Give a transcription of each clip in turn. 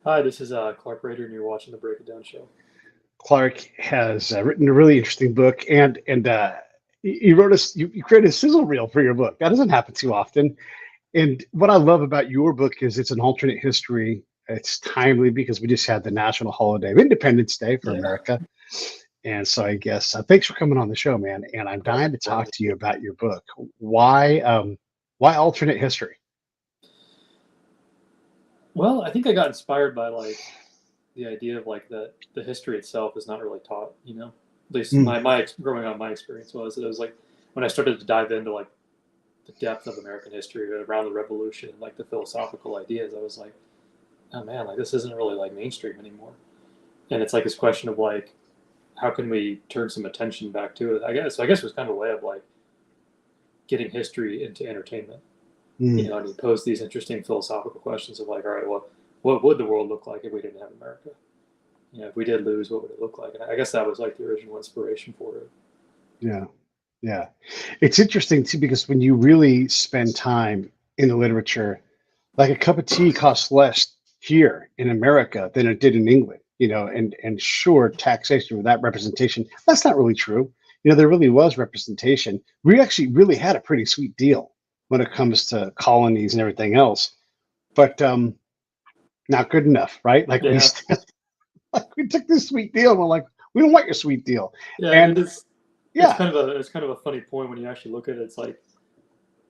Hi, this is Clark Rayder, and you're watching the Break It Down show. Clark has written a really interesting book, and you wrote you created a sizzle reel for your book. That doesn't happen too often. And what I love about your book is it's an alternate history. It's timely because we just had the national holiday of Independence Day for Yeah, America, and so I guess thanks for coming on the show, man. And I'm dying to talk pleasure. to you about your book. Why alternate history? Well, I think I got inspired by the idea of that the history itself is not really taught. At least Mm, my growing up, my experience was that it was like when I started to dive into the depth of American history around the Revolution, like the philosophical ideas. I was like, oh man, like this isn't really like mainstream anymore. And it's like this question of like, how can we turn some attention back to it? I guess it was kind of a way of like getting history into entertainment. mm. And he posed these interesting philosophical questions of like, all right, well, what would the world look like if we didn't have America? If we did lose, what would it look like? And I guess that was like the original inspiration for it. Yeah, yeah. It's interesting too because when you really spend time in the literature, like a cup of tea costs less here in America than it did in England, and sure, taxation without representation, that's not really true. There really was representation. We actually really had a pretty sweet deal when it comes to colonies and everything else, but not good enough, right? Like we Yeah, still, like we took this sweet deal and we're like, we don't want your sweet deal. yeah, it And is. It's yeah, kind of a funny point when you actually look at it. It's like,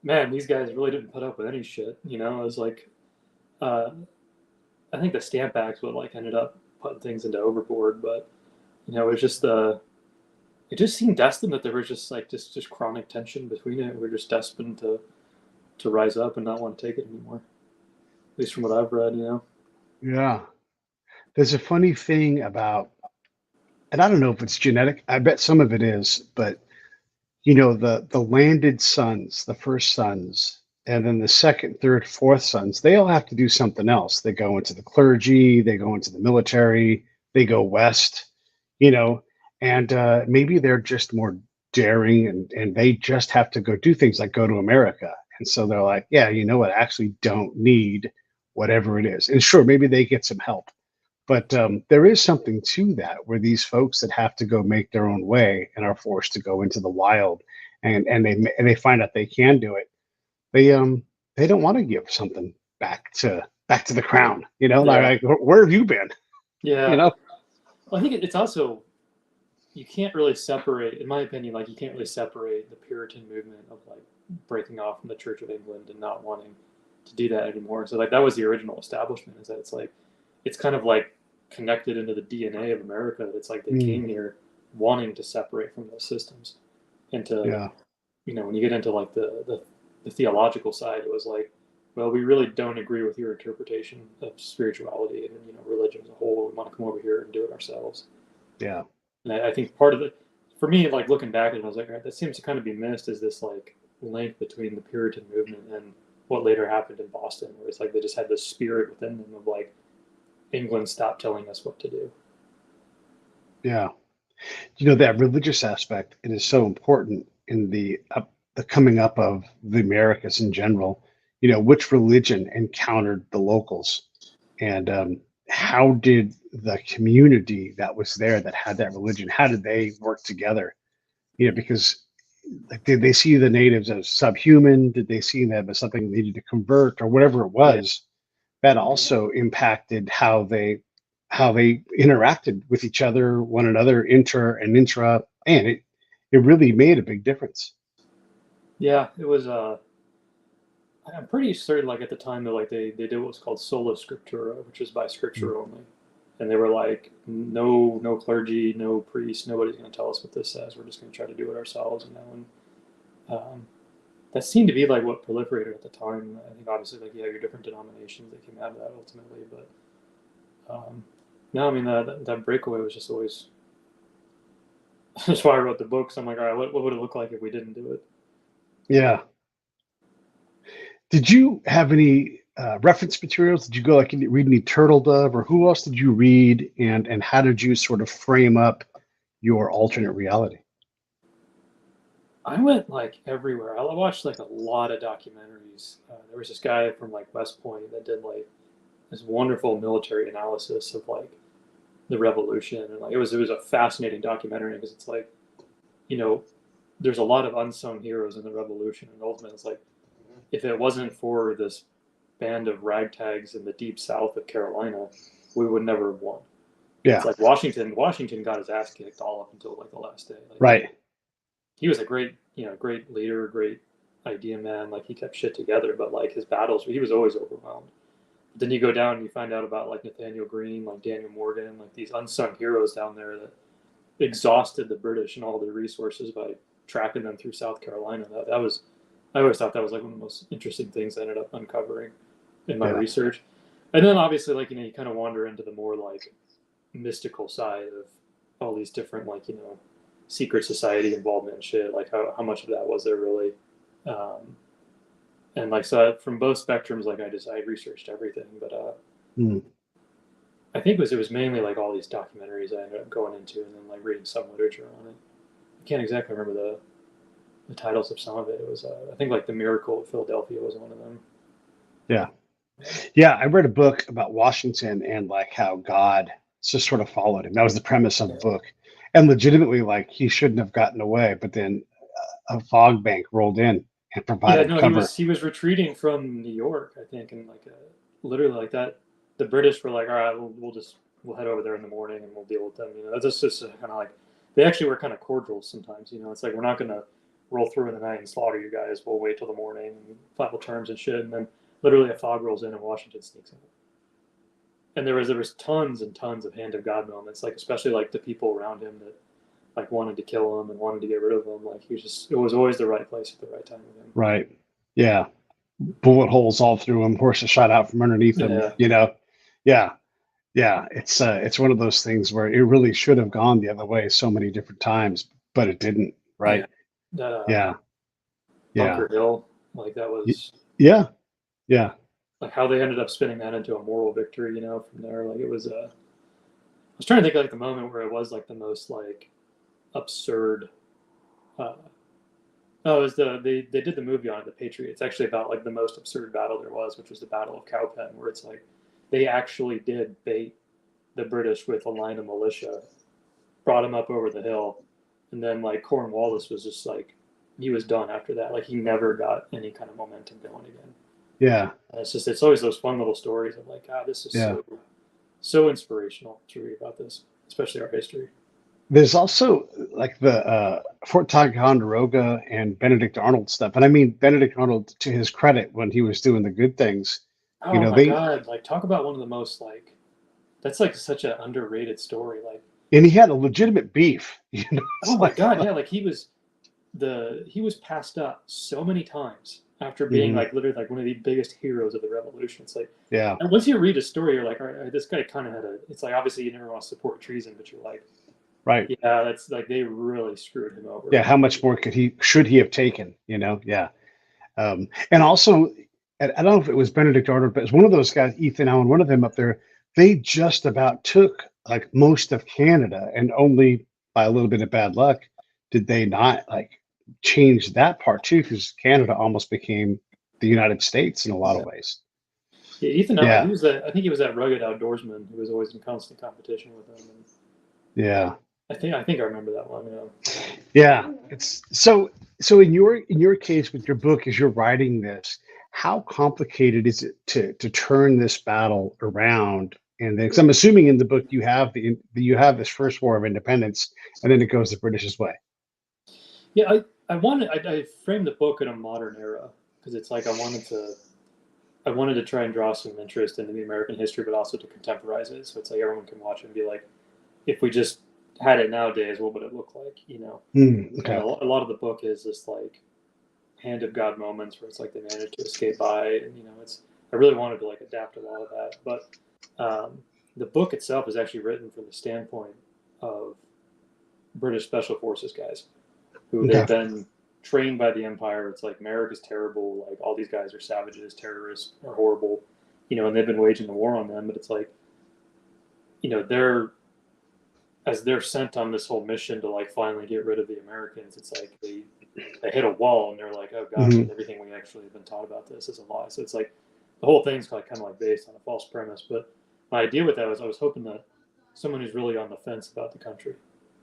man, these guys really didn't put up with any shit. It was like, uh, I think the Stamp Acts would like ended up putting things into overboard, but it was just it just seemed destined that there was just like just chronic tension between it. We're just destined to rise up and not want to take it anymore. At least from what I've read. yeah. There's a funny thing about, and I don't know if it's genetic. I bet some of it is, but the landed sons, the first sons, and then the second, third, fourth sons, they all have to do something else. They go into the clergy, they go into the military, they go west, you know, and maybe they're just more daring and they just have to go do things like go to America. And so they're like, yeah, you know what? I actually don't need whatever it is. And sure, maybe they get some help, but there is something to that where these folks that have to go make their own way and are forced to go into the wild, and they find out they can do it. They don't want to give something back to the crown. Yeah, Like where have you been? You yeah. know? Well, I think it's also you can't really separate, in my opinion, like you can't really separate the Puritan movement of like breaking off from the Church of England and not wanting to do that anymore. So like that was the original establishment. Is that it's like it's kind of like connected into the DNA of America. It's like they Mm, came here wanting to separate from those systems, and to yeah, when you get into like the theological side, it was like, well, we really don't agree with your interpretation of spirituality and religion as a whole. We want to come over here and do it ourselves. yeah. And I think part of it, for me, like looking back at it, I was like, all right, that seems to kind of be missed is this like link between the Puritan movement and what later happened in Boston, where it's like they just had this spirit within them of like England stopped telling us what to do. Yeah. That religious aspect, it is so important in the coming up of the Americas in general. Which religion encountered the locals, and how did the community that was there that had that religion, how did they work together? Because like, did they see the natives as subhuman? Did they see them as something they needed to convert or whatever it Yeah, was? That also impacted how they interacted with each other, one another, inter and intra, and it really made a big difference. yeah, it was. I'm pretty certain, like at the time that like they did what was called sola scriptura, which is by Mm. scripture only, and they were like, no clergy, no priest, nobody's going to tell us what this says. We're just going to try to do it ourselves. And that seemed to be like what proliferated at the time. I think obviously like you have your different denominations that came out of that ultimately, but no, I mean that breakaway was just always. That's why I wrote the book. So I'm like, all right, what would it look like if we didn't do it? Yeah. Did you have any reference materials? Did you go like read any Turtle Dove, or who else did you read, and how did you sort of frame up your alternate reality? I went like everywhere. I watched like a lot of documentaries. There was this guy from like West Point that did like this wonderful military analysis of like the revolution, and like it was a fascinating documentary because it's like, you know, there's a lot of unsung heroes in the revolution, and ultimately it's like if it wasn't for this band of ragtags in the deep south of Carolina, we would never have won. Yeah. It's like Washington got his ass kicked all up until like the last day. Like, Right. he was a great, great leader, great idea man. Like he kept shit together, but like his battles, he was always overwhelmed. But then you go down and you find out about like Nathaniel Greene, like Daniel Morgan, like these unsung heroes down there that exhausted the British and all their resources by tracking them through South Carolina. That was, I always thought that was like one of the most interesting things I ended up uncovering in my Yeah. research. And then obviously, like, you kind of wander into the more like mystical side of all these different, like, secret society involvement and shit. Like, how much of that was there really? Um, and like, so from both spectrums, like, I researched everything, but Mm. I think it was mainly like all these documentaries I ended up going into, and then like reading some literature on it. I can't exactly remember the titles of some of it. It was I think like The Miracle of Philadelphia was one of them. Yeah. Yeah. I read a book about Washington and like how God just sort of followed him. That was the premise of the Yeah. book. And legitimately, like he shouldn't have gotten away, but then a fog bank rolled in and Yeah, provided no, cover. he was retreating from New York, I think, and like literally like that. The British were like, all right, we'll head over there in the morning and we'll deal with them. That's just kind of like they actually were kind of cordial sometimes. It's like we're not gonna roll through in the night and slaughter you guys. We'll wait till the morning and final terms and shit. And then literally a fog rolls in and Washington sneaks in. And there was tons and tons of hand of God moments, like especially like the people around him that like wanted to kill him and wanted to get rid of him. Like it was always the right place at the right time with him. Right. Yeah. Bullet holes all through him, horses shot out from underneath him, Yeah. Yeah. Yeah. It's one of those things where it really should have gone the other way so many different times, but it didn't. Yeah. Right. That Yeah. Yeah. Bunker Hill, like that was Yeah. Yeah. like how they ended up spinning that into a moral victory, from there. Like it was I was trying to think of like the moment where it was like the most like absurd uh oh, it was they did the movie on it, The Patriot. It's actually about like the most absurd battle there was, which was the Battle of Cowpen, where it's like they actually did bait the British with a line of militia, brought him up over the hill, and then like Cornwallis was just like he was done after that. Like he never got any kind of momentum going again. Yeah. It's always those fun little stories of like, this is Yeah. so inspirational to read about this, especially our history. There's also like the Fort Ticonderoga and Benedict Arnold stuff. And I mean, Benedict Arnold, to his credit, when he was doing the good things, Oh my they, God! Like talk about one of the most like that's like such an underrated story. Like, and he had a legitimate beef, oh it's my like, God, yeah, like he was passed up so many times after being mhm, like literally like one of the biggest heroes of the revolution. It's like, yeah, and once you read a story, you're like, all right, this guy kind of had a. It's like obviously you never want to support treason, but you're like, right. yeah, that's like they really screwed him over. Yeah. How much more should he have taken, Yeah. And also, I don't know if it was Benedict Arnold, but it was one of those guys, Ethan Allen, one of them up there. They just about took like most of Canada, and only by a little bit of bad luck did they not like change that part too, because Canada almost became the United States in a lot Yeah. of ways. Yeah, Ethan, he Yeah, was that. I think he was that rugged outdoorsman who was always in constant competition with him. And yeah, I think I remember that one. yeah. It's so in your case with your book, as you're writing this, how complicated is it to turn this battle around? And then, 'cause I'm assuming in the book you have this first war of independence, and then it goes the British's way. Yeah, I framed the book in a modern era because it's like I wanted to try and draw some interest into the American history, but also to contemporize it. So it's like everyone can watch it and be like, if we just had it nowadays, what would it look like? And Okay. a lot of the book is just like hand of God moments where it's like they managed to escape by, and it's I really wanted to like adapt a lot of that, but the book itself is actually written from the standpoint of British Special Forces guys who they've Okay. been trained by the Empire. It's like America's terrible, like all these guys are savages, terrorists are horrible, and they've been waging the war on them. But it's like, they're as they're sent on this whole mission to like finally get rid of the Americans. It's like they hit a wall and they're like, oh God, Hmm. everything we actually have been taught about this is a lie. So it's like the whole thing's like kind of like based on a false premise. But my idea with that was I was hoping that someone who's really on the fence about the country,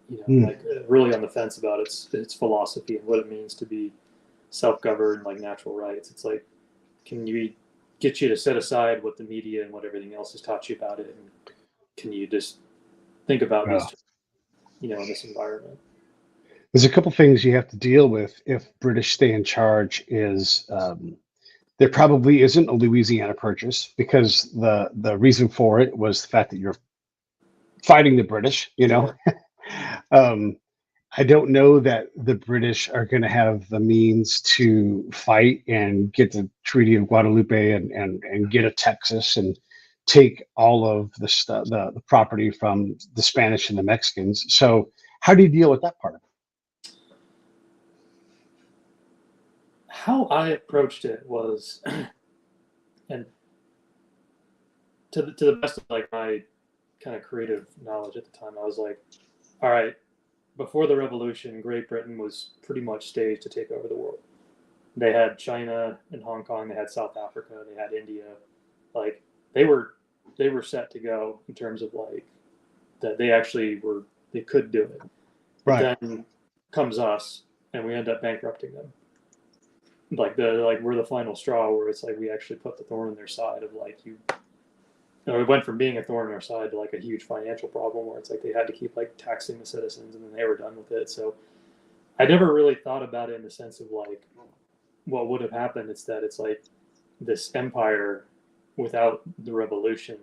Mm. like really on the fence about its philosophy and what it means to be self-governed, like natural rights. It's like, can you get you to set aside what the media and what everything else has taught you about it, and can you just think about Yeah. these, in this environment? There's a couple things you have to deal with if British stay in charge. Is there probably isn't a Louisiana Purchase because the reason for it was the fact that you're fighting the British. Yeah, Um, I don't know that the British are going to have the means to fight and get the Treaty of Guadalupe and get a Texas and take all of the stuff, the property from the Spanish and the Mexicans. So, how do you deal with that part of how I approached it was, and to the best of like my kind of creative knowledge at the time, I was like, all right, before the revolution, Great Britain was pretty much staged to take over the world. They had China and Hong Kong, they had South Africa, they had India. Like they were they were set to go in terms of like that they actually were they could do it. But Right. then comes us and we end up bankrupting them. Like we're the final straw where it's like we actually put the thorn in their side of like it went from being a thorn in our side to like a huge financial problem where it's like they had to keep like taxing the citizens and then they were done with it. So I never really thought about it in the sense of like what would have happened. It's that it's like this empire without the revolution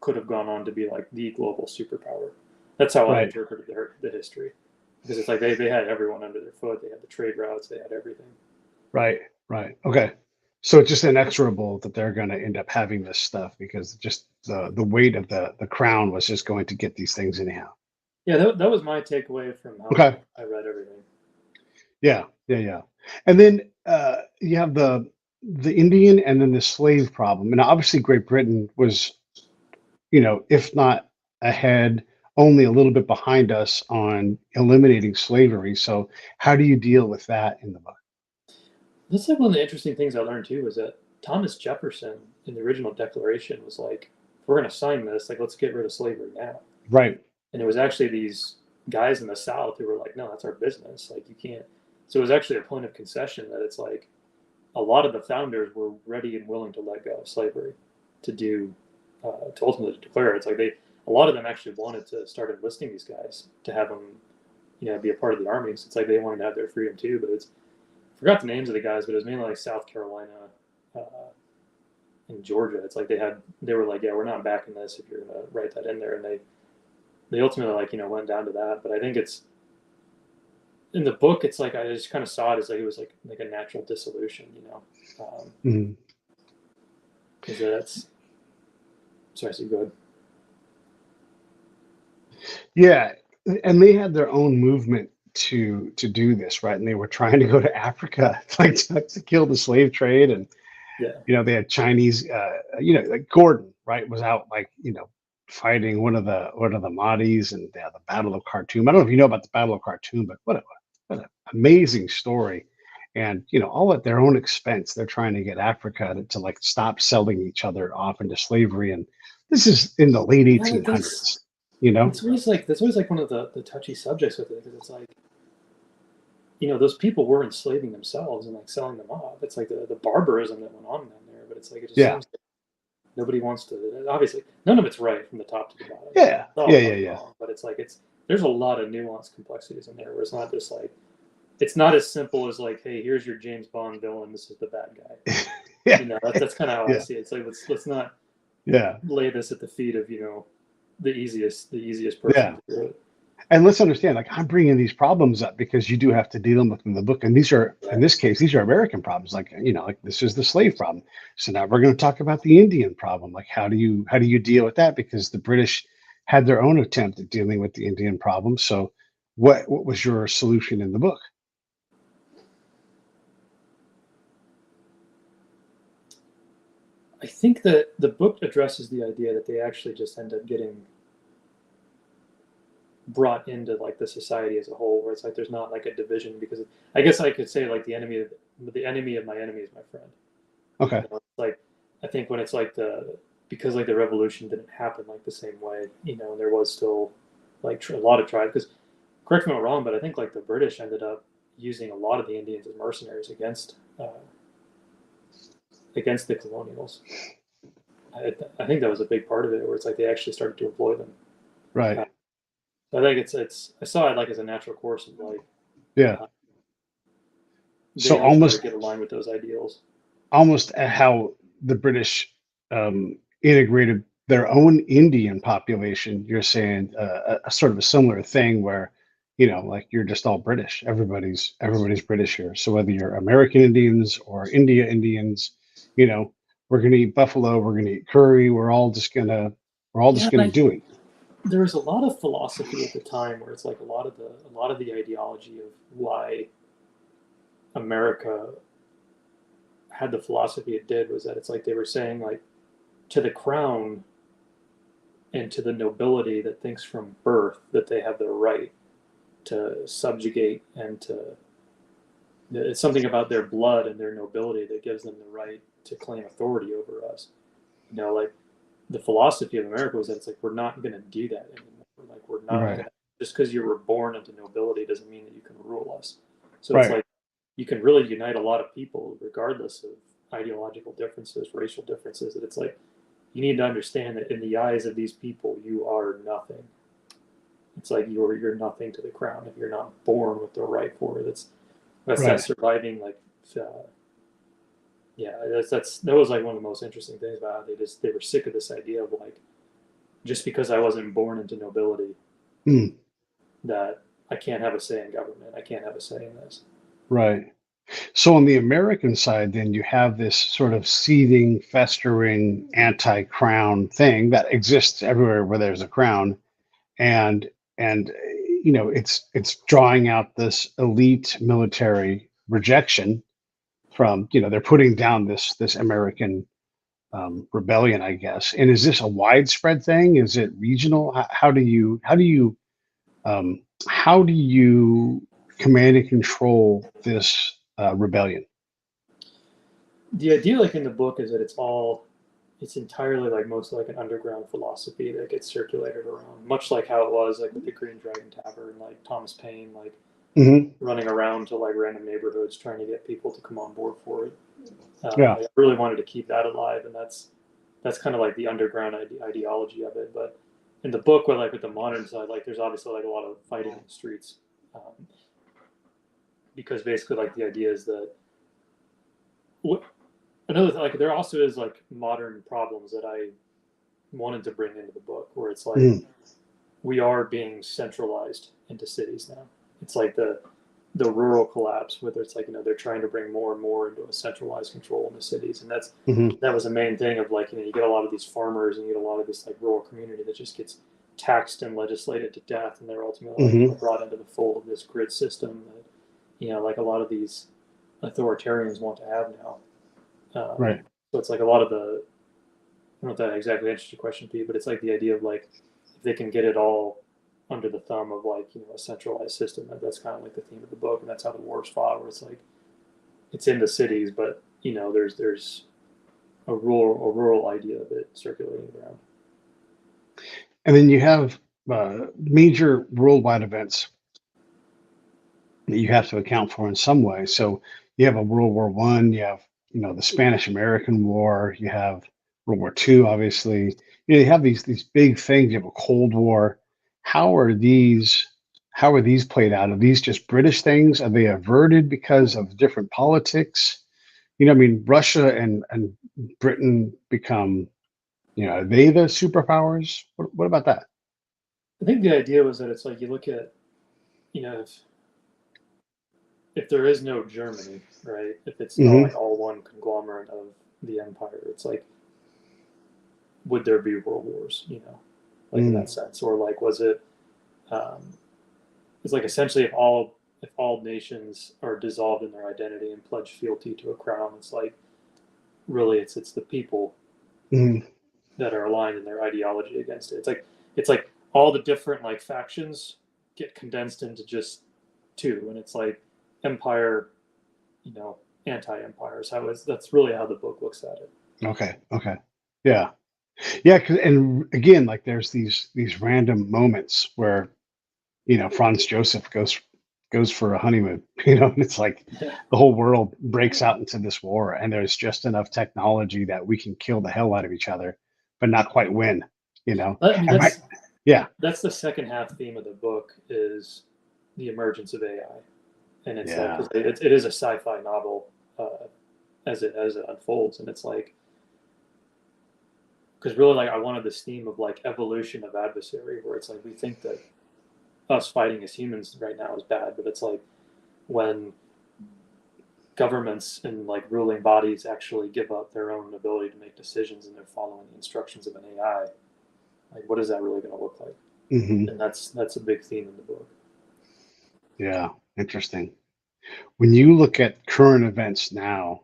could have gone on to be like the global superpower. That's how I Right. interpreted the history because it's like they had everyone under their foot. They had the trade routes. They had everything. Right. Right. Okay. So it's just inexorable that they're going to end up having this stuff because just the weight of the crown was just going to get these things anyhow. Yeah, that was my takeaway from how Okay. I read everything. Yeah. Yeah. Yeah. And then you have the Indian and then the slave problem, and obviously Great Britain was, if not ahead, only a little bit behind us on eliminating slavery. So how do you deal with that in the book? That's like one of the interesting things I learned too is that Thomas Jefferson in the original Declaration was like, if we're going to sign this, like let's get rid of slavery now. Right. And it was actually these guys in the South who were like, no, that's our business. Like you can't. So it was actually a point of concession that it's like a lot of the founders were ready and willing to let go of slavery to do to ultimately declare it. It's like a lot of them actually wanted to start enlisting these guys to have them be a part of the army. So it's like they wanted to have their freedom too. But it's I forgot the names of the guys, but it was mainly like South Carolina uh, and Georgia. It's like they were like, yeah, we're not backing this if you're gonna write that in there, and they ultimately like went down to that. But I think it's in the book. It's like I just kind of saw it as like it was like a natural dissolution, Mhm. because that's sorry, so go ahead. Yeah, and they had their own movement to do this, right? And they were trying to go to Africa, like to kill the slave trade, and Yeah, they had Chinese, like Gordon, right, was out like fighting one of the Mahdi's, and they had the Battle of Khartoum. I don't know if you know about the Battle of Khartoum, but what an amazing story. And all at their own expense, they're trying to get Africa to like stop selling each other off into slavery. And this is in the late yeah, but that's 1800s, you know? that's always like one of the touchy subjects with it because it's like those people were enslaving themselves and like selling them off. It's like the barbarism that went on down there, but it's like it just Yeah. seems like nobody wants to. Obviously, none of it's right from the top to the bottom. Yeah. It's all Yeah. Yeah. fucking Yeah. wrong. But it's like there's a lot of nuanced complexities in there where it's not just like it's not as simple as like, hey, here's your James Bond villain. This is the bad guy. Yeah. That's kind of how I Yeah. see it. It's like let's not Yeah. lay this at the feet of the easiest person Yeah. to do it. And let's understand, like I'm bringing these problems up because you do have to deal with them in the book, and these are, in Right. this case, these are American problems. Like like this is the slave problem. So now we're going to talk about the Indian problem. Like how do you deal with that? Because the British had their own attempt at dealing with the Indian problem. So what was your solution in the book? I think that the book addresses the idea that they actually just end up getting brought into like the society as a whole, where it's like there's not like a division because I guess I could say like the enemy of my enemy is my friend. Okay. It's like I think when it's like because like the revolution didn't happen like the same way, there was still like a lot of tribes. Because correct me if I'm wrong, but I think like the British ended up using a lot of the Indians as mercenaries against the colonials. I think that was a big part of it, where it's like they actually started to employ them. Right. Uh, I think it's I saw it like as a natural course of life. Yeah. Uh, So they like try to almost get aligned with those ideals. almost how the British integrated their own Indian population. You're saying a sort of a similar thing where, like you're just all British. Everybody's British here. So whether you're American Indians or India Indians, you know, we're gonna eat buffalo. We're gonna eat curry. We're all Yeah, just gonna do it. there was a lot of philosophy at the time where it's like a lot of the ideology of why America had the philosophy it did was that it's like they were saying like to the crown and to the nobility that thinks from birth that they have the right to subjugate and to it's something about their blood and their nobility that gives them the right to claim authority over us. Like the philosophy of America was that it's like we're not going to do that anymore. Like we're not Right. going to just because you were born into nobility doesn't mean that you can rule us. So it's Right. like you can really unite a lot of people regardless of ideological differences, racial differences. That it's like you need to understand that in the eyes of these people, you are nothing. It's like you're nothing to the crown if you're not born with the right for it. That's that Right. surviving like yeah, that was like one of the most interesting things about how they were sick of this idea of like just because I wasn't born into nobility Mm, that I can't have a say in government. I can't have a say in this. right. So on the American side, then you have this sort of seething, festering anti-crown thing that exists everywhere where there's a crown, and and it's drawing out this elite military rejection from they're putting down this American rebellion, I guess. And is this a widespread thing? Is it regional? Um, how do you command and control this rebellion? The idea, like in the book, is that it's entirely like mostly like an underground philosophy that gets circulated around, much like how it was like with the Green Dragon Tavern, like Thomas Paine, like Hmm. running around to like random neighborhoods trying to get people to come on board for it. Yeah. I really wanted to keep that alive, and that's kind of like the underground ideology of it. But in the book, with the modern side, like there's obviously like a lot of fighting in the streets, um, because basically like the idea is that what another like there also is like modern problems that I wanted to bring into the book, where it's like Mm, we are being centralized into cities now. It's like the rural collapse, whether it's like they're trying to bring more and more into a centralized control in the cities, and hmm. that was the main thing of like you get a lot of these farmers and you get a lot of this like rural community that just gets taxed and legislated to death, and they're ultimately like Hmm. brought into the fold of this grid system that like a lot of these authoritarians want to have now. Right. So it's like a lot of the I don't know if that exactly answers your question, Pete, but it's like the idea of like if they can get it all under the thumb of like a centralized system. That's kind of like the theme of the book, and that's how the war's fought. Where it's like it's in the cities, but there's a rural idea of it circulating around. And then you have major worldwide events that you have to account for in some way. So you have a World War One, you have the Spanish American War, you have World War Two, obviously. You have these big things. You have a Cold War. How are these? How are these played out? Are these just British things? Are they averted because of different politics? I mean, Russia and Britain become, are they the superpowers? What about that? I think the idea was that it's like you look at if there is no Germany, right? If it's all Hmm. like all one conglomerate of the empire, it's like would there be world wars? Like in that Mm, sense, or like was it? Um, it's like essentially if all nations are dissolved in their identity and pledge fealty to a crown, it's like really it's the people mm, that are aligned in their ideology against it. It's like all the different like factions get condensed into just two, and it's like empire, you know, anti-empire. That's really how the book looks at it. Okay. Okay. Yeah. Yeah. And again, like there's these random moments where, Franz Joseph goes for a honeymoon, and it's like Yeah, the whole world breaks out into this war, and there's just enough technology that we can kill the hell out of each other, but not quite win, I mean And yeah, that's the second half theme of the book is the emergence of AI, and it's like yeah, because it is a sci-fi novel as it unfolds, and it's like because really like I wanted this theme of like evolution of adversary, where it's like we think that us fighting as humans right now is bad, but it's like when governments and like ruling bodies actually give up their own ability to make decisions and they're following the instructions of an AI, like what is that really going to look like? hmm And that's a big theme in the book. yeah, interesting. When you look at current events now,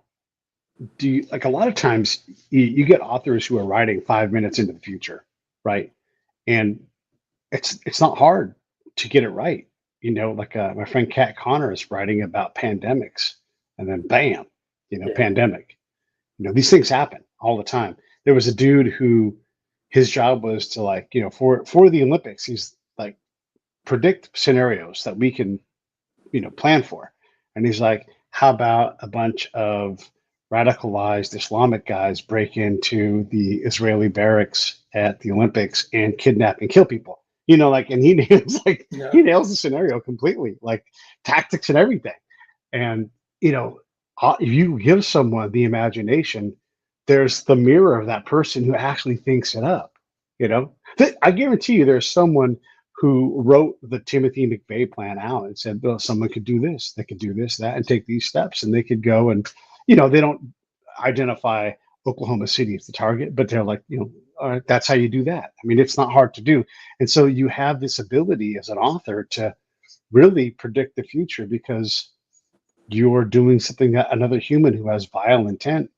do you like a lot of times you get authors who are writing 5 minutes into the future, right? And it's not hard to get it right. Like my friend Kat Connor is writing about pandemics, and then bam, Yeah, pandemic. These things happen all the time. There was a dude who his job was to like, for the Olympics, he's like predict scenarios that we can, plan for. And he's like, how about a bunch of radicalized Islamic guys break into the Israeli barracks at the Olympics and kidnap and kill people? Like, and he nails yeah, he nails the scenario completely, like tactics and everything. And you know, if you give someone the imagination, there's the mirror of that person who actually thinks it up. I guarantee you, there's someone who wrote the Timothy McVeigh plan out and said, well, someone could do this, they could do this, that, and take these steps, and they could go and, they don't identify Oklahoma City as the target, but they're like, all right, that's how you do that. I mean, it's not hard to do. And so you have this ability as an author to really predict the future because you're doing something that another human who has vile intent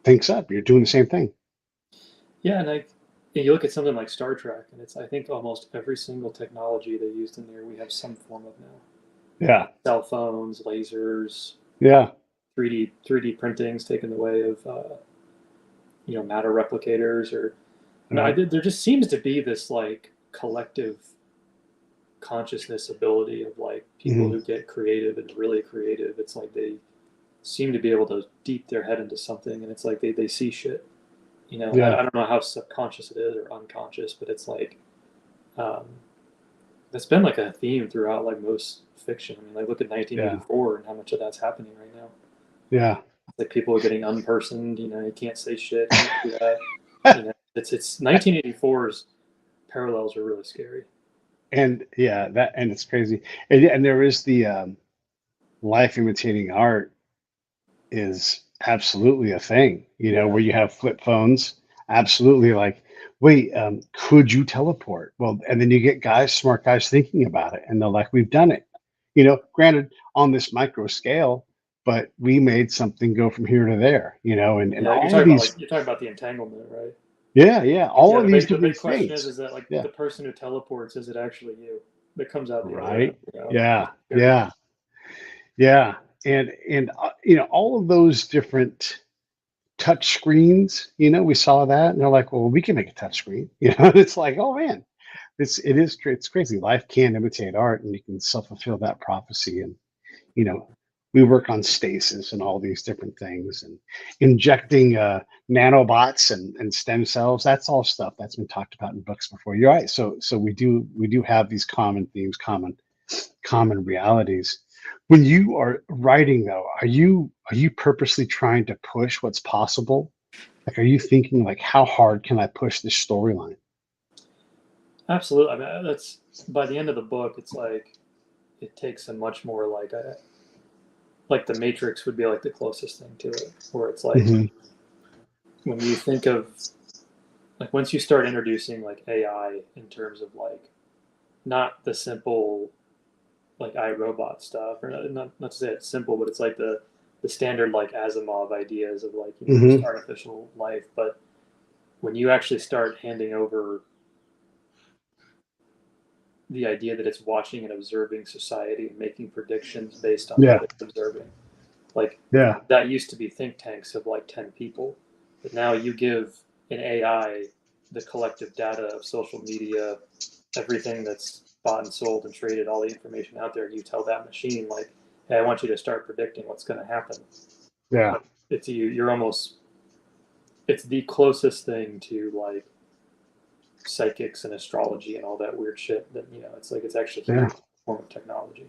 thinks up. You're doing the same thing. yeah. And you look at something like Star Trek, and it's I think almost every single technology they used in there we have some form of now. Yeah. Cell phones, lasers, Yeah. 3D printing's taken the way of matter replicators or no, Right. there just seems to be this like collective consciousness ability of like people hmm who get creative and really creative. It's like they seem to be able to deep their head into something, and it's like they see shit. Yeah. I don't know how subconscious it is or unconscious, but it's like um, that's been like a theme throughout like most fiction. I mean, like look at Yeah. 1984 and how much of that's happening right now. Yeah. Like people are getting unpersoned. You can't say shit. You can't do that. It's 1984's parallels are really scary. And yeah, and it's crazy. And there is the life imitating art is absolutely a thing, Yeah, where you have flip phones. Absolutely, like, wait, could you teleport? Well, and then you get smart guys thinking about it, and they're like, we've done it. Granted, on this micro scale, but we made something go from here to there, and yeah. all of these, You're talking about the entanglement, right? yeah, yeah, all Yeah. of these The different big question things. is that like Yeah. the person who teleports is it actually you that comes out the other end? Right. Yeah. Yeah. Yeah. And all of those different touch screens, we saw that and they're like, well, we can make a touch screen. It's like, oh man, it's crazy. Life can imitate art, and you can self-fulfill that prophecy. And you know we work on stasis and all these different things, and injecting nanobots and stem cells. That's all stuff that's been talked about in books before. You're right. So we do have these common themes, common realities. When you are writing, though, are you purposely trying to push what's possible? Like, are you thinking like, how hard can I push this storyline? Absolutely. I mean, that's by the end of the book, it's like it takes a much more like the Matrix would be like the closest thing to it, where it's like hmm when you think of like once you start introducing like AI in terms of like not the simple like iRobot stuff, or not to say it's simple, but it's like the standard like Asimov ideas of like just hmm artificial life. But when you actually start handing over the idea that it's watching and observing society and making predictions based on what Yeah. it's observing, like Yeah. that used to be think tanks of like 10 people, But now you give an AI the collective data of social media, everything that's bought and sold and traded, all the information out there. You tell that machine like, "Hey, I want you to start predicting what's going to happen." Yeah. Like, it's you. You're almost. It's the closest thing to like psychics and astrology and all that weird shit that it's like it's actually here Yeah. in the form of technology.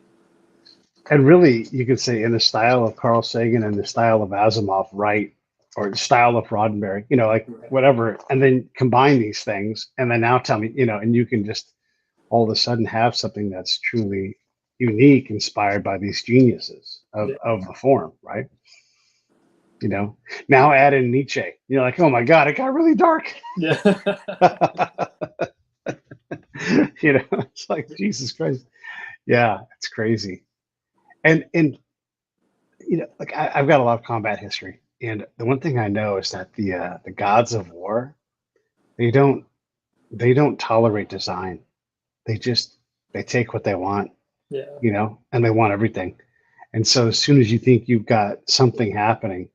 And really, you could say in the style of Carl Sagan and the style of Asimov, right? Or the style of Roddenberry, like Right. whatever, and then combine these things, and then now tell me, and you can just all of a sudden have something that's truly unique, inspired by these geniuses Yeah. of the form, right? Now add in Nietzsche, you're like, oh my God, it got really dark. Yeah. It's like Jesus Christ. Yeah, it's crazy. And like I've got a lot of combat history, and the one thing I know is that the gods of war, they don't they don't tolerate design. They take what they want, Yeah. and they want everything. And so as soon as you think you've got something happening,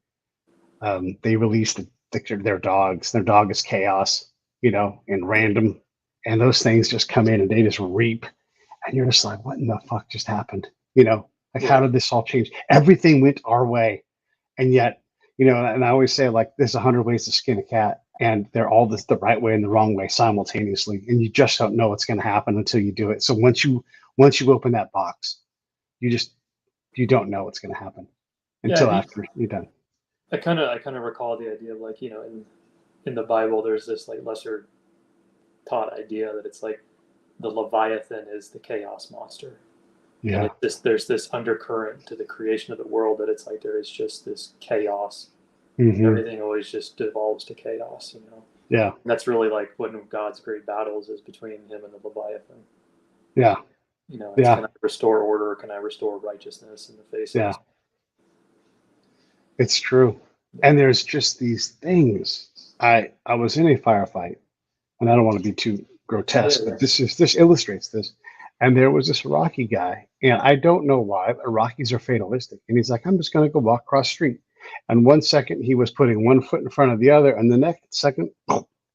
they release their dogs. Their dog is chaos, and random, and those things just come in and they just reap, and you're just like, what in the fuck just happened? Like how Right. did this all change? Everything went our way, and yet, and I always say like there's 100 ways to skin a cat, and they're all the right way and the wrong way simultaneously, and you just don't know what's going to happen until you do it. So once you open that box, you don't know what's going to happen Yeah. until after you're done. I kind of recall the idea of like in the Bible there's this like lesser taught idea that it's like the Leviathan is the chaos monster. And Yeah. there's this undercurrent to the creation of the world that it's like there is just this chaos. Hmm. Everything always just devolves to chaos. Yeah. And that's really like one of God's great battles is between him and the Leviathan. Yeah. It's Yeah. can I restore order, can I restore righteousness in the face of Yeah. this? It's true. And there's just these things. I was in a firefight, and I don't want to be too Yeah, grotesque, yeah. but this illustrates this. And there was this Iraqi guy, and I don't know why, but Iraqis are fatalistic. And he's like, I'm just going to go walk across the street. And 1 second he was putting one foot in front of the other, and the next second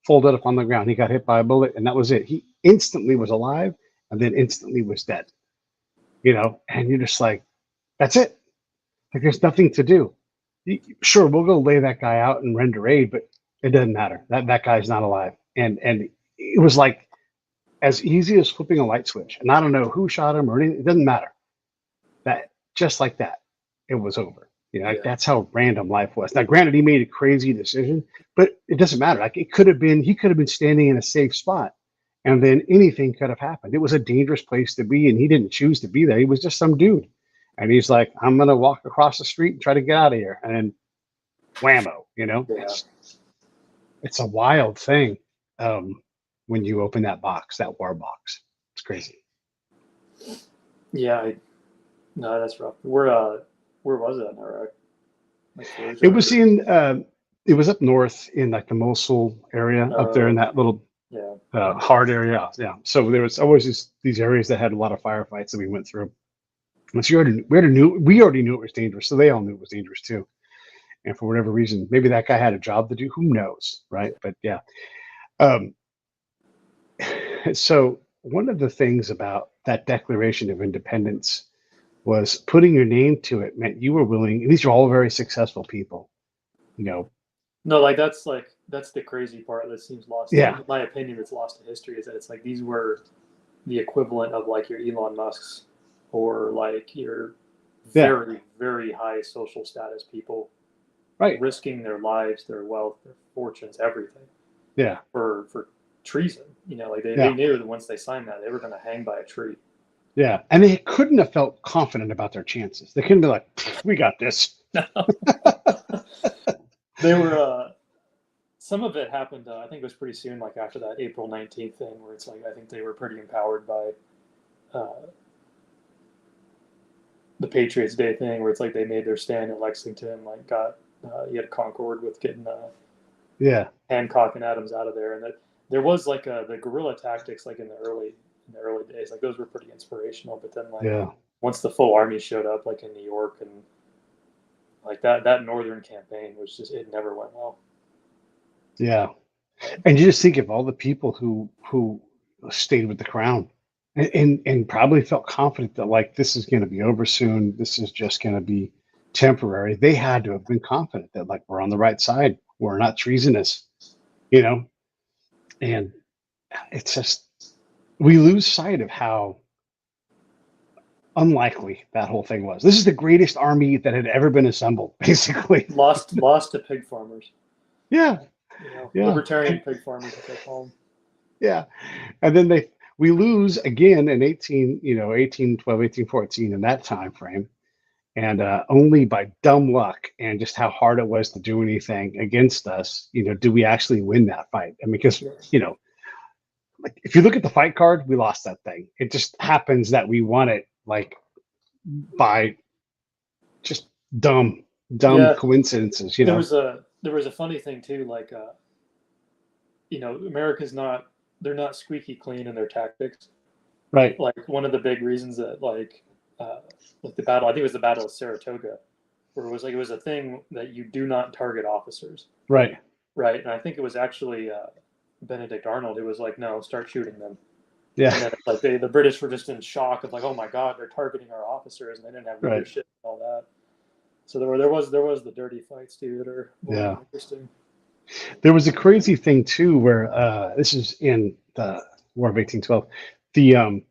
folded up on the ground. He got hit by a bullet, and that was it. He instantly was alive, and then instantly was dead. And you're just like, that's it. Like there's nothing to do. Sure, we'll go lay that guy out and render aid, but it doesn't matter. That guy's not alive. And it was like as easy as flipping a light switch. And I don't know who shot him or anything. It doesn't matter. That just like that, it was over. Like Yeah. that's how random life was. Now, granted, he made a crazy decision, but it doesn't matter. Like he could have been standing in a safe spot, and then anything could have happened. It was a dangerous place to be, and he didn't choose to be there. He was just some dude, and he's like, "I'm gonna walk across the street and try to get out of here," and then whammo. Yeah. It's a wild thing when you open that box, that war box. It's crazy. Yeah. No, that's rough. Where was it in Iraq? Like It was Fallujah? it was up north in like the Mosul area, up there in that little Yeah. hard area. Yeah. So there was always these areas that had a lot of firefights that we went through. And so we already knew it was dangerous, so they all knew it was dangerous too. And for whatever reason, maybe that guy had a job to do. Who knows, right? But yeah. Um, so one of the things about that Declaration of Independence was putting your name to it meant you were willing. These are all very successful people, you know. No, that's the crazy part that seems lost. Yeah, In my opinion, that's lost to history is that it's like these were the equivalent of like your Elon Musk's or like your yeah, very, very high social status people right. risking their lives, their wealth, their fortunes, everything Yeah, for treason. Like they yeah, knew that once they signed that, they were going to hang by a tree. yeah. And they couldn't have felt confident about their chances. They couldn't be like, "We got this." They were. Some of it happened. I think it was pretty soon, like after that April 19th thing, where it's like I think they were pretty empowered by uh, the Patriots Day thing, where it's like they made their stand in Lexington, like got you had Concord with getting Yeah, Hancock and Adams out of there, and that there was like the guerrilla tactics, like in the early days, like those were pretty inspirational. But then like yeah, once the full army showed up, like in New York, and like that northern campaign was just it never went well. Yeah. And you just think of all the people who stayed with the crown and probably felt confident that like this is going to be over soon. This is just going to be temporary. They had to have been confident that like we're on the right side. We're not treasonous, you know. And it's just we lose sight of how unlikely that whole thing was. This is the greatest army that had ever been assembled, basically. Lost to pig farmers, Yeah, yeah, libertarian and, pig farmers, as they call them. yeah. And then we lose again in 1812, 1814 in that time frame. And only by dumb luck and just how hard it was to do anything against us, do we actually win that fight. I mean, because, Yeah. like if you look at the fight card, we lost that thing. It just happens that we won it like by just dumb Yeah, coincidences. there was a funny thing too, like America's not they're not squeaky clean in their tactics. Right, Like one of the big reasons that like the battle, I think it was the Battle of Saratoga, where it was a thing that you do not target officers, right. right? And I think it was actually Benedict Arnold who was like, no, start shooting them. Yeah, And then it's like the British were just in shock of like, oh my God, they're targeting our officers, and they didn't have right. leadership and all that. So there was the dirty fights too that are more Yeah. interesting. There was a crazy thing too, where this is in the War of 1812. The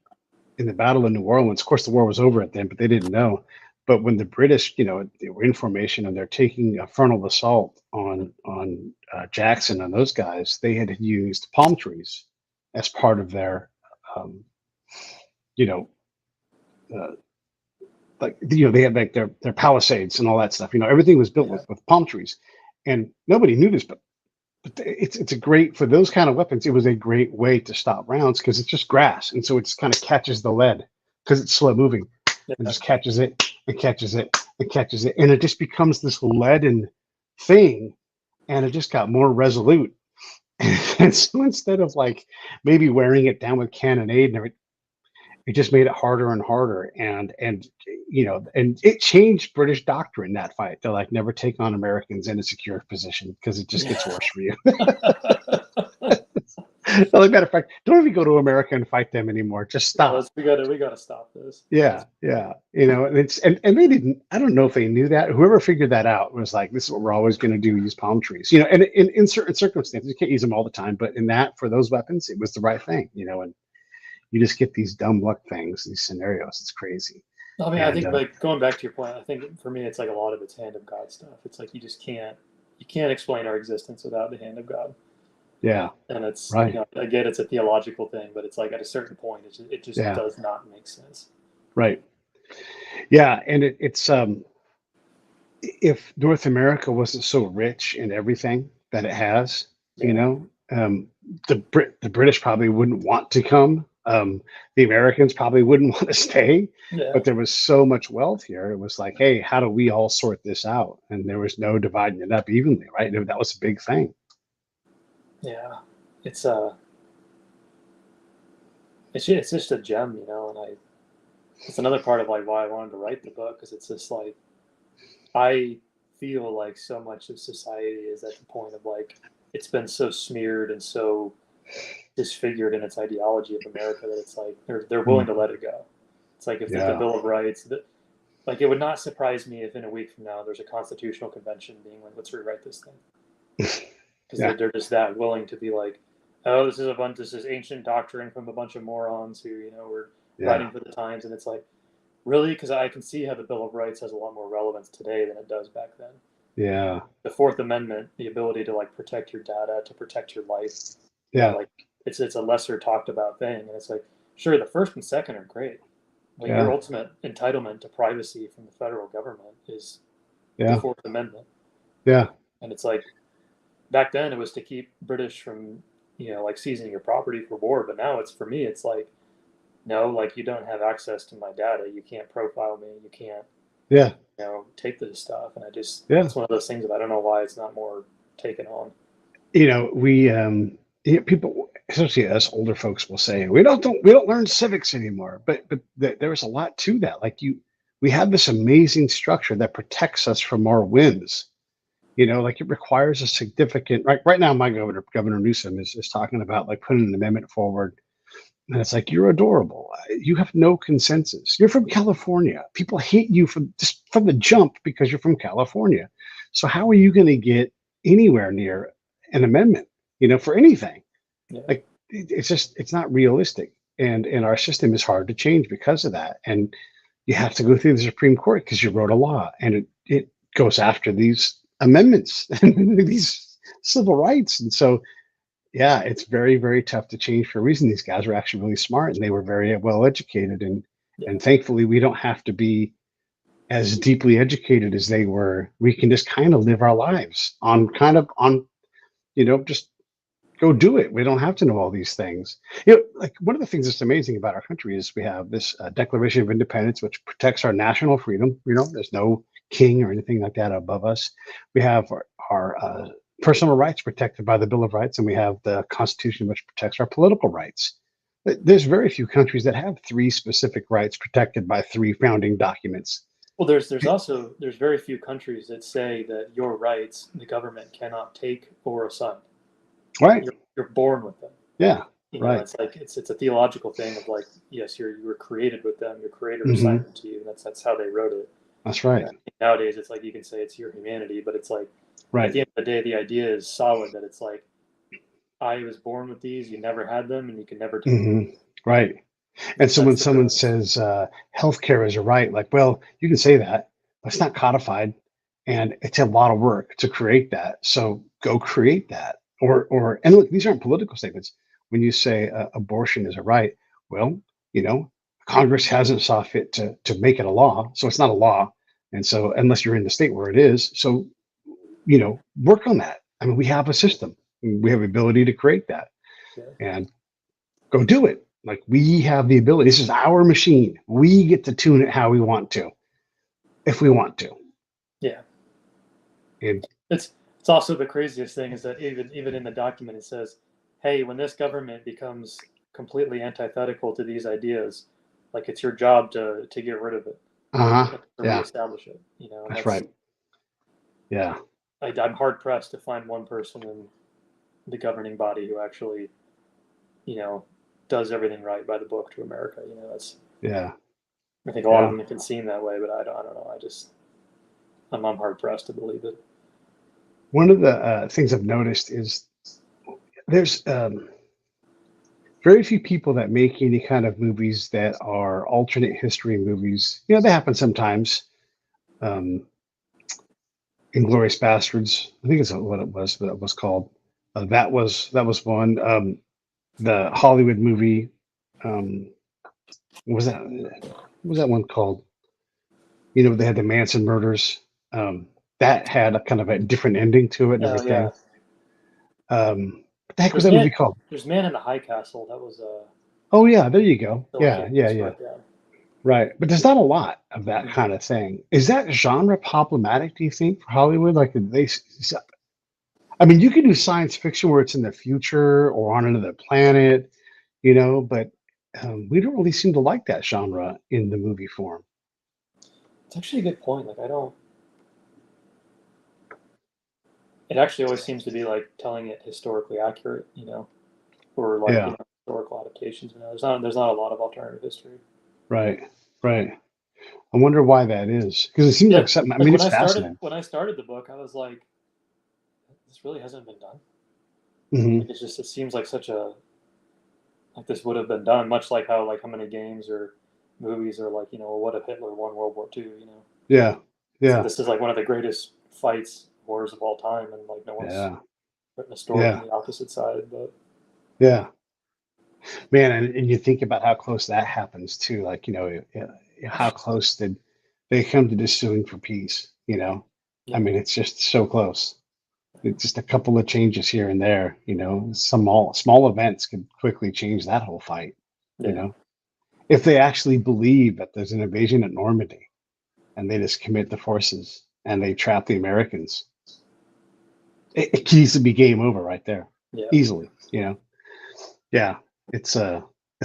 in the Battle of New Orleans, of course, the war was over at then, but they didn't know. But when the British, they were in formation and they're taking a frontal assault on Jackson and those guys, they had used palm trees as part of their, um, you know, uh, like they had like their palisades and all that stuff. Everything was built Yeah, with palm trees, and nobody knew this, but it's a great for those kind of weapons. It was a great way to stop rounds because it's just grass, and so it just kind of catches the lead because it's slow moving and yeah, just catches it and catches it and catches it, and it just becomes this leaden thing, and it just got more resolute. And so instead of like maybe wearing it down with cannonade and everything, it just made it harder and harder, and it changed British doctrine that fight. They're like, never take on Americans in a secure position because it just gets yeah. worse for you. Like, matter of fact, don't even go to America and fight them anymore. Just Yeah, stop. we gotta stop this. Yeah, yeah. And and they didn't. I don't know if they knew that. Whoever figured that out was like, this is what we're always going to do: use palm trees. And in certain circumstances, you can't use them all the time, but in that for those weapons, it was the right thing. And you just get these dumb luck things, these scenarios. It's crazy. I mean, I And think like going back to your point, I think for me it's like a lot of it's hand of God stuff. It's like you can't explain our existence without the hand of God. yeah, And it's right. again it's a theological thing, but it's like at a certain point it just Yeah, does not make sense. right. Yeah, and it's if North America wasn't so rich in everything that it has, Yeah, the British probably wouldn't want to come. The Americans probably wouldn't want to stay, yeah, but there was so much wealth here. It was like, hey, how do we all sort this out? And there was no dividing it up evenly, right? That was a big thing. yeah. It's just a gem, and it's another part of like why I wanted to write the book, because it's just like I feel like so much of society is at the point of like it's been so smeared and so disfigured in its ideology of America that it's like they're willing to Mm. let it go. It's like if the Yeah, Bill of Rights, like it would not surprise me if in a week from now there's a constitutional convention being like, let's rewrite this thing, because they're, yeah, they're just that willing to be like, oh, this is ancient doctrine from a bunch of morons who were yeah, writing for the times, and it's like really, because I can see how the Bill of Rights has a lot more relevance today than it does back then. yeah, The Fourth Amendment, the ability to like protect your data, to protect your life, yeah, like it's a lesser talked about thing, and it's like sure the first and second are great, but your yeah, ultimate entitlement to privacy from the federal government is the yeah, Fourth Amendment, yeah, and it's like back then it was to keep British from like seizing your property for war, but now it's for me it's like no, like you don't have access to my data, you can't profile me, you can't yeah, take this stuff, and yeah. it's one of those things that I don't know why it's not more taken on. We people, especially us older folks, will say we don't learn civics anymore. But there was a lot to that. Like we have this amazing structure that protects us from our whims. Like it requires a significant, right now, my Governor Newsom is talking about like putting an amendment forward. And it's like, you're adorable. You have no consensus. You're from California. People hate you from the jump because you're from California. So how are you going to get anywhere near an amendment, for anything? Yeah. Like it's not realistic. And our system is hard to change because of that. And you have to go through the Supreme Court because you wrote a law and it goes after these amendments and these civil rights. And so yeah, it's very, very tough to change for a reason. These guys were actually really smart and they were very well educated. Yeah. And thankfully, we don't have to be as deeply educated as they were. We can just kind of live our lives just go do it. We don't have to know all these things. Like one of the things that's amazing about our country is we have this Declaration of Independence, which protects our national freedom. There's no king or anything like that above us. We have our personal rights protected by the Bill of Rights, and we have the Constitution, which protects our political rights. But there's very few countries that have three specific rights protected by three founding documents. Well, there's very few countries that say that your rights the government cannot take or assign. Right. You're born with them. Yeah. Right. It's like it's a theological thing of like, yes, you were created with them. Your creator assigned them to you. That's how they wrote it. That's right. Nowadays, it's like you can say it's your humanity, but it's like at the end of the day, the idea is solid that it's like I was born with these. You never had them, and you can never take them. Right. And so when someone says healthcare is a right, like, well, you can say that, but it's not codified, and it's a lot of work to create that. So go create that. And look, these aren't political statements. When you say abortion is a right, well, Congress hasn't saw fit to make it a law, so it's not a law. And so unless you're in the state where it is, so work on that. I mean, we have a system. We have the ability to create that, and go do it. Like we have the ability. This is our machine. We get to tune it how we want to, if we want to. Yeah. And it's also the craziest thing is that even in the document it says, hey, when this government becomes completely antithetical to these ideas, like it's your job to get rid of it. To reestablish it. That's right. Yeah. I'm hard pressed to find one person in the governing body who actually, does everything right by the book to America. That's I think a lot of them can seem that way, but I don't know. I'm hard pressed to believe it. One of the things I've noticed is there's very few people that make any kind of movies that are alternate history movies. They happen sometimes. Inglorious Bastards, I think it's what it was called. That was one. The Hollywood movie. What was that one called? They had the Manson murders. That had a kind of a different ending to it and everything. What the heck was that movie called? There's Man in the High Castle. That was Oh yeah, there you go. Yeah. Right, but there's not a lot of that kind of thing. Is that genre problematic? Do you think for Hollywood? Like I mean, you can do science fiction where it's in the future or on another planet, but we don't really seem to like that genre in the movie form. It's actually a good point. Like it actually always seems to be like telling it historically accurate, or like historical adaptations. There's not a lot of alternative history. Right. I wonder why that is, because it seems like something. I mean, it's fascinating. When I started the book, I was like, this really hasn't been done. Mm-hmm. It seems like this would have been done, much like how many games or movies are like, what if Hitler won World War II, Yeah. So this is like one of the greatest wars of all time, and like no one's written a story on the opposite side, but man, and you think about how close that happens too, like how close did they come to just suing for peace? I mean, it's just so close. It's just a couple of changes here and there, some small events could quickly change that whole fight. If they actually believe that there's an invasion at Normandy and they just commit the forces and they trap the Americans, it can easily be game over right there. Easily. It's a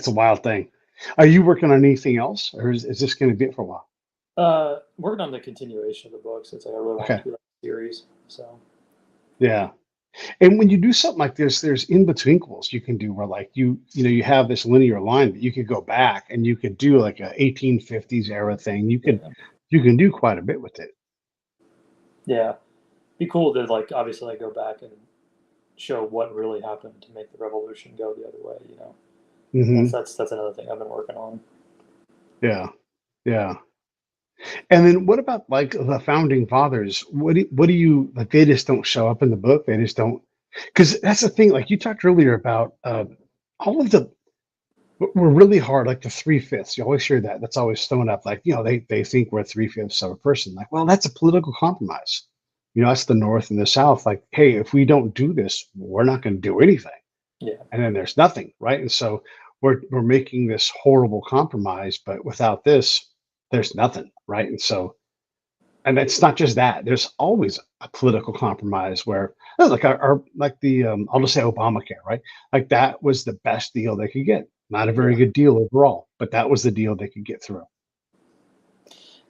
wild thing. Are you working on anything else, or is this going to be it for a while? Working on the continuation of the book. So it's like I really want to see series. So Yeah. And when you do something like this, there's in betwinkles you can do where like you have this linear line, but you could go back and you could do like a 1850s era thing. yeah, You can do quite a bit with it. yeah, be cool to like obviously like go back and show what really happened to make the revolution go the other way. You know, Hmm. that's another thing I've been working on. Yeah. Yeah. And then what about like the founding fathers? What do you like? They just don't show up in the book. They just don't, because that's the thing. Like you talked earlier about all of the we're really hard, like the 3/5. You always hear that. That's always thrown up. Like, they think we're 3/5 of a person. Like, well, that's a political compromise. That's the North and the South. Like, hey, if we don't do this, we're not going to do anything. Yeah, And then there's nothing, right? And so we're making this horrible compromise, but without this, there's nothing, right? And so, and it's not just that. There's always a political compromise where, like our like the I'll just say Obamacare, right? Like that was the best deal they could get. Not a very yeah, good deal overall, but that was the deal they could get through.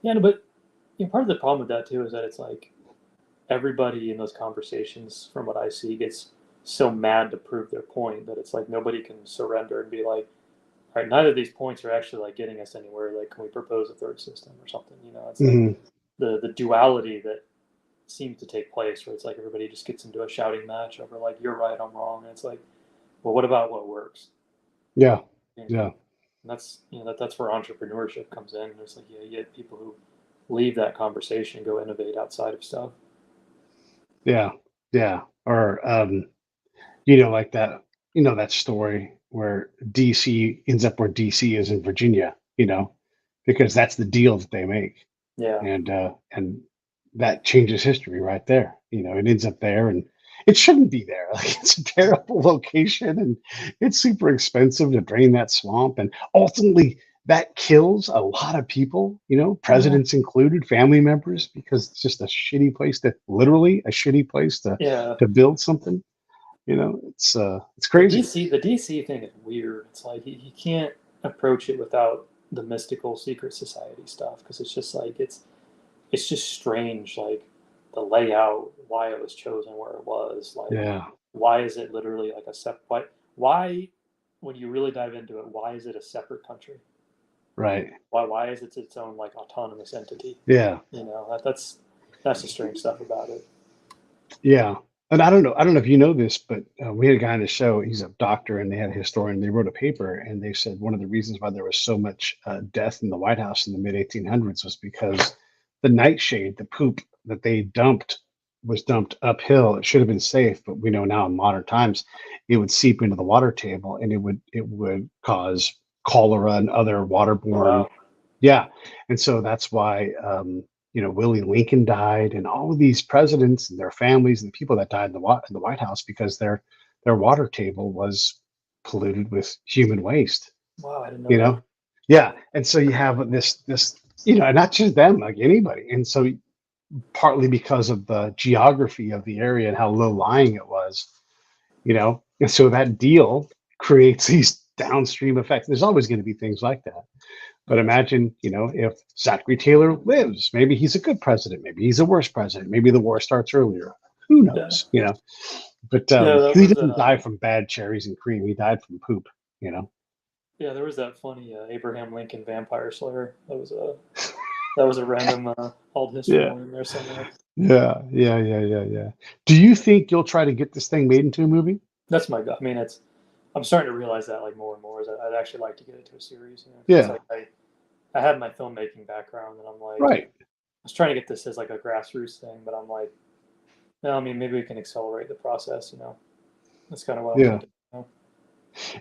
yeah. No, but part of the problem with that too is that it's like everybody in those conversations, from what I see, gets so mad to prove their point that it's like nobody can surrender and be like, all right, neither of these points are actually like getting us anywhere. Like, can we propose a third system or something? It's like Hmm. the duality that seems to take place, where it's like everybody just gets into a shouting match over like you're right, I'm wrong, and it's like, well, what about what works? Yeah, And yeah, that's that's where entrepreneurship comes in. It's like you get people who leave that conversation, go innovate outside of stuff. yeah, yeah. Or like that, that story where DC ends up where DC is in Virginia, because that's the deal that they make. Yeah, And that changes history right there. It ends up there, and it shouldn't be there. Like it's a terrible location, and it's super expensive to drain that swamp, and ultimately that kills a lot of people. yeah, Presidents included, family members, because it's just a shitty place to literally a shitty place to yeah. build something. It's The crazy. DC thing is weird. It's like you can't approach it without the mystical secret society stuff because it's just like it's just strange. Like the layout, why it was chosen where it was. Like Yeah, why is it literally like a separate? Why when you really dive into it, why is it a separate country? right. Why is it its own like autonomous entity? Yeah. That's the strange stuff about it. Yeah. And I don't know if you know this, but we had a guy on the show. He's a doctor, and they had a historian. They wrote a paper, and they said one of the reasons why there was so much death in the White House in the mid 1800s was because the nightshade, the poop that they dumped, was dumped uphill. It should have been safe, but we know now in modern times, it would seep into the water table, and it would cause cholera and other Oh, waterborne. wow. Yeah, and so that's why Willie Lincoln died, and all of these presidents and their families and the people that died in the White House because their water table was polluted with human waste. Wow, I didn't know You that. know, yeah, and so you have this not just them, like anybody, and so partly because of the geography of the area and how low lying it was, and so that deal creates these downstream effects. There's always going to be things like that. But Yeah. imagine, if Zachary Taylor lives, maybe he's a good president, maybe he's a worse president, maybe the war starts earlier. Who Yeah. knows? But Yeah, that he was that didn't die from bad cherries and cream. He died from poop. You know. yeah, there was that funny Abraham Lincoln Vampire Slayer. That was a random alt history Yeah. one in there somewhere. Yeah. Yeah. Yeah. Yeah. Yeah. Do you think you'll try to get this thing made into a movie? That's my gut. I mean, I'm starting to realize that like more and more. Is I'd actually like to get it to a series. Because it's Yeah. like I had my filmmaking background, and I'm like Right. I was trying to get this as like a grassroots thing, but I'm like, no, I mean maybe we can accelerate the process. That's kind of what I'm Yeah. thinking.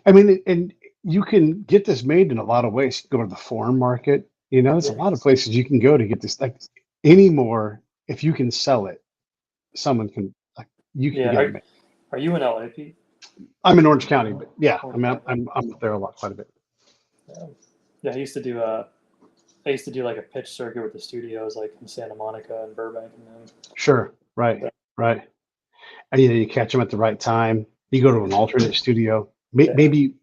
I mean, and you can get this made in a lot of ways. You can go to the foreign market. There's a Yeah, lot of places you can go to get this. Like anymore, if you can sell it, someone can. Like you can yeah. get it made. Are you in LA, Pete? I'm in Orange County, but yeah, I Orange mean, County. I'm up there a lot, quite a bit. Yeah. Yeah, I used to do like a pitch circuit with the studios like in Santa Monica and Burbank and then Sure, right, yeah, right. And you catch them at the right time. You go to an alternate studio. yeah, Maybe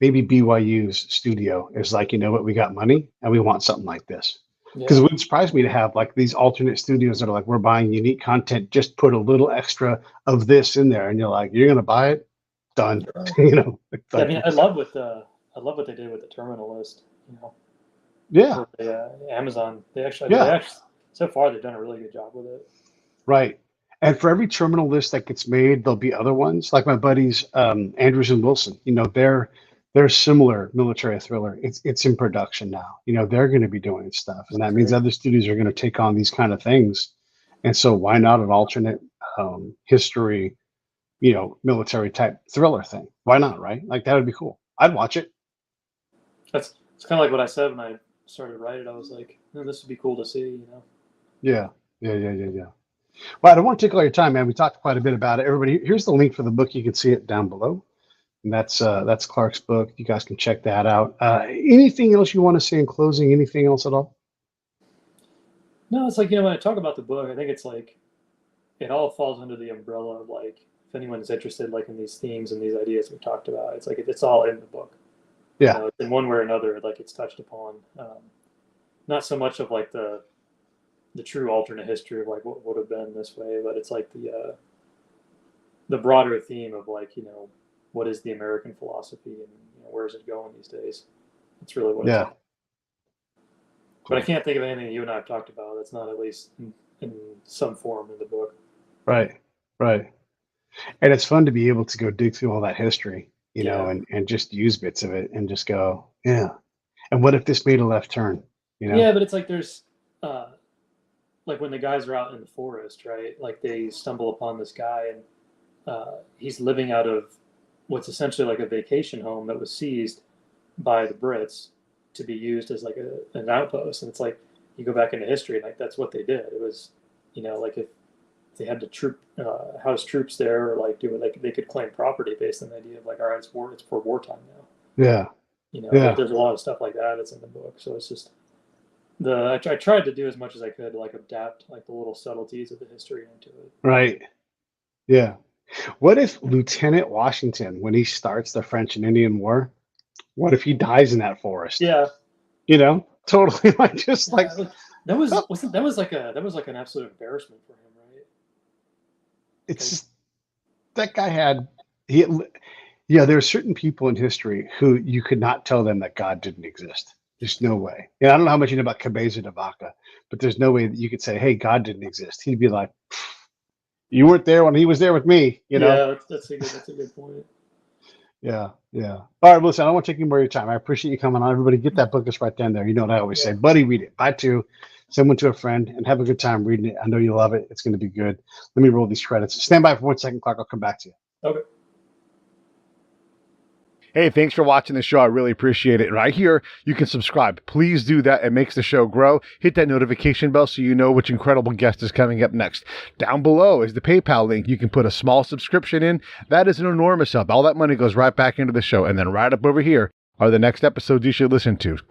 BYU's studio is like, you know what, we got money and we want something like this. Because Yeah. it wouldn't surprise me to have like these alternate studios that are like, we're buying unique content, just put a little extra of this in there, and you're like, you're gonna buy it, done. Right. You know, it's Yeah, I like, mean, I love what they did with the terminal list. yeah, Or the Amazon. yeah, So far they've done a really good job with it. right. And for every terminal list that gets made, there'll be other ones. Like my buddies Andrews and Wilson. They're similar military thriller. It's in production now. They're going to be doing stuff, and that means Great. other studios are going to take on these kind of things. And so, why not an alternate history, military type thriller thing? Why not, right? Like that would be cool. I'd watch it. It's kind of like what I said when I started writing. I was like, this would be cool to see. Yeah, yeah. Well, I don't want to take all your time, man. We talked quite a bit about it. Everybody, here's the link for the book. You can see it down below. And that's Clark's book. You guys can check that out. Anything else you want to say in closing? Anything else at all? No, it's like, when I talk about the book, I think it's like it all falls under the umbrella of like if anyone's interested like in these themes and these ideas we talked about, it's like it's all in the book. Yeah, In one way or another, like it's touched upon. Not so much of like the true alternate history of like what would have been this way, but it's like the broader theme of like what is the American philosophy and where is it going these days? That's really what it's yeah. about. But I can't think of anything you and I have talked about that's not at least in some form in the book. Right, right. And it's fun to be able to go dig through all that history, Yeah, and just use bits of it and just go, yeah. And what if this made a left turn? You know? yeah, but it's like there's uh, like when the guys are out in the forest, right? Like they stumble upon this guy and he's living out of what's essentially like a vacation home that was seized by the Brits to be used as like an outpost. And it's like you go back into history, and like that's what they did. It was, like if they had to house troops there or like do it, like they could claim property based on the idea of like, all right, it's for wartime now. Yeah, yeah. There's a lot of stuff like that that's in the book. So it's just I tried to do as much as I could to like adapt like the little subtleties of the history into it. Right. Yeah. What if Lieutenant Washington, when he starts the French and Indian War, what if he dies in that forest? Yeah, Totally like just like, yeah. That was oh, wasn't that was like an absolute embarrassment for him, right? it's Like, just that guy had he yeah, there are certain people in history who you could not tell them that God didn't exist. There's no way. Yeah, I don't know how much you know about Cabeza de Vaca, but there's no way that you could say, hey, God didn't exist. He'd be like, you weren't there when he was there with me. yeah, that's a good point. Yeah, yeah. All right, listen, I don't want to take any more of your time. I appreciate you coming on. Everybody get that book that's right down there. You know what I always say, Yeah. buddy, read it. Buy two, send one to a friend, and have a good time reading it. I know you love it. It's going to be good. Let me roll these credits. Stand by for 1 second, Clark. I'll come back to you. Okay. Hey, thanks for watching the show. I really appreciate it. Right here, you can subscribe. Please do that. It makes the show grow. Hit that notification bell so you know which incredible guest is coming up next. Down below is the PayPal link. You can put a small subscription in. That is an enormous help. All that money goes right back into the show. And then right up over here are the next episodes you should listen to.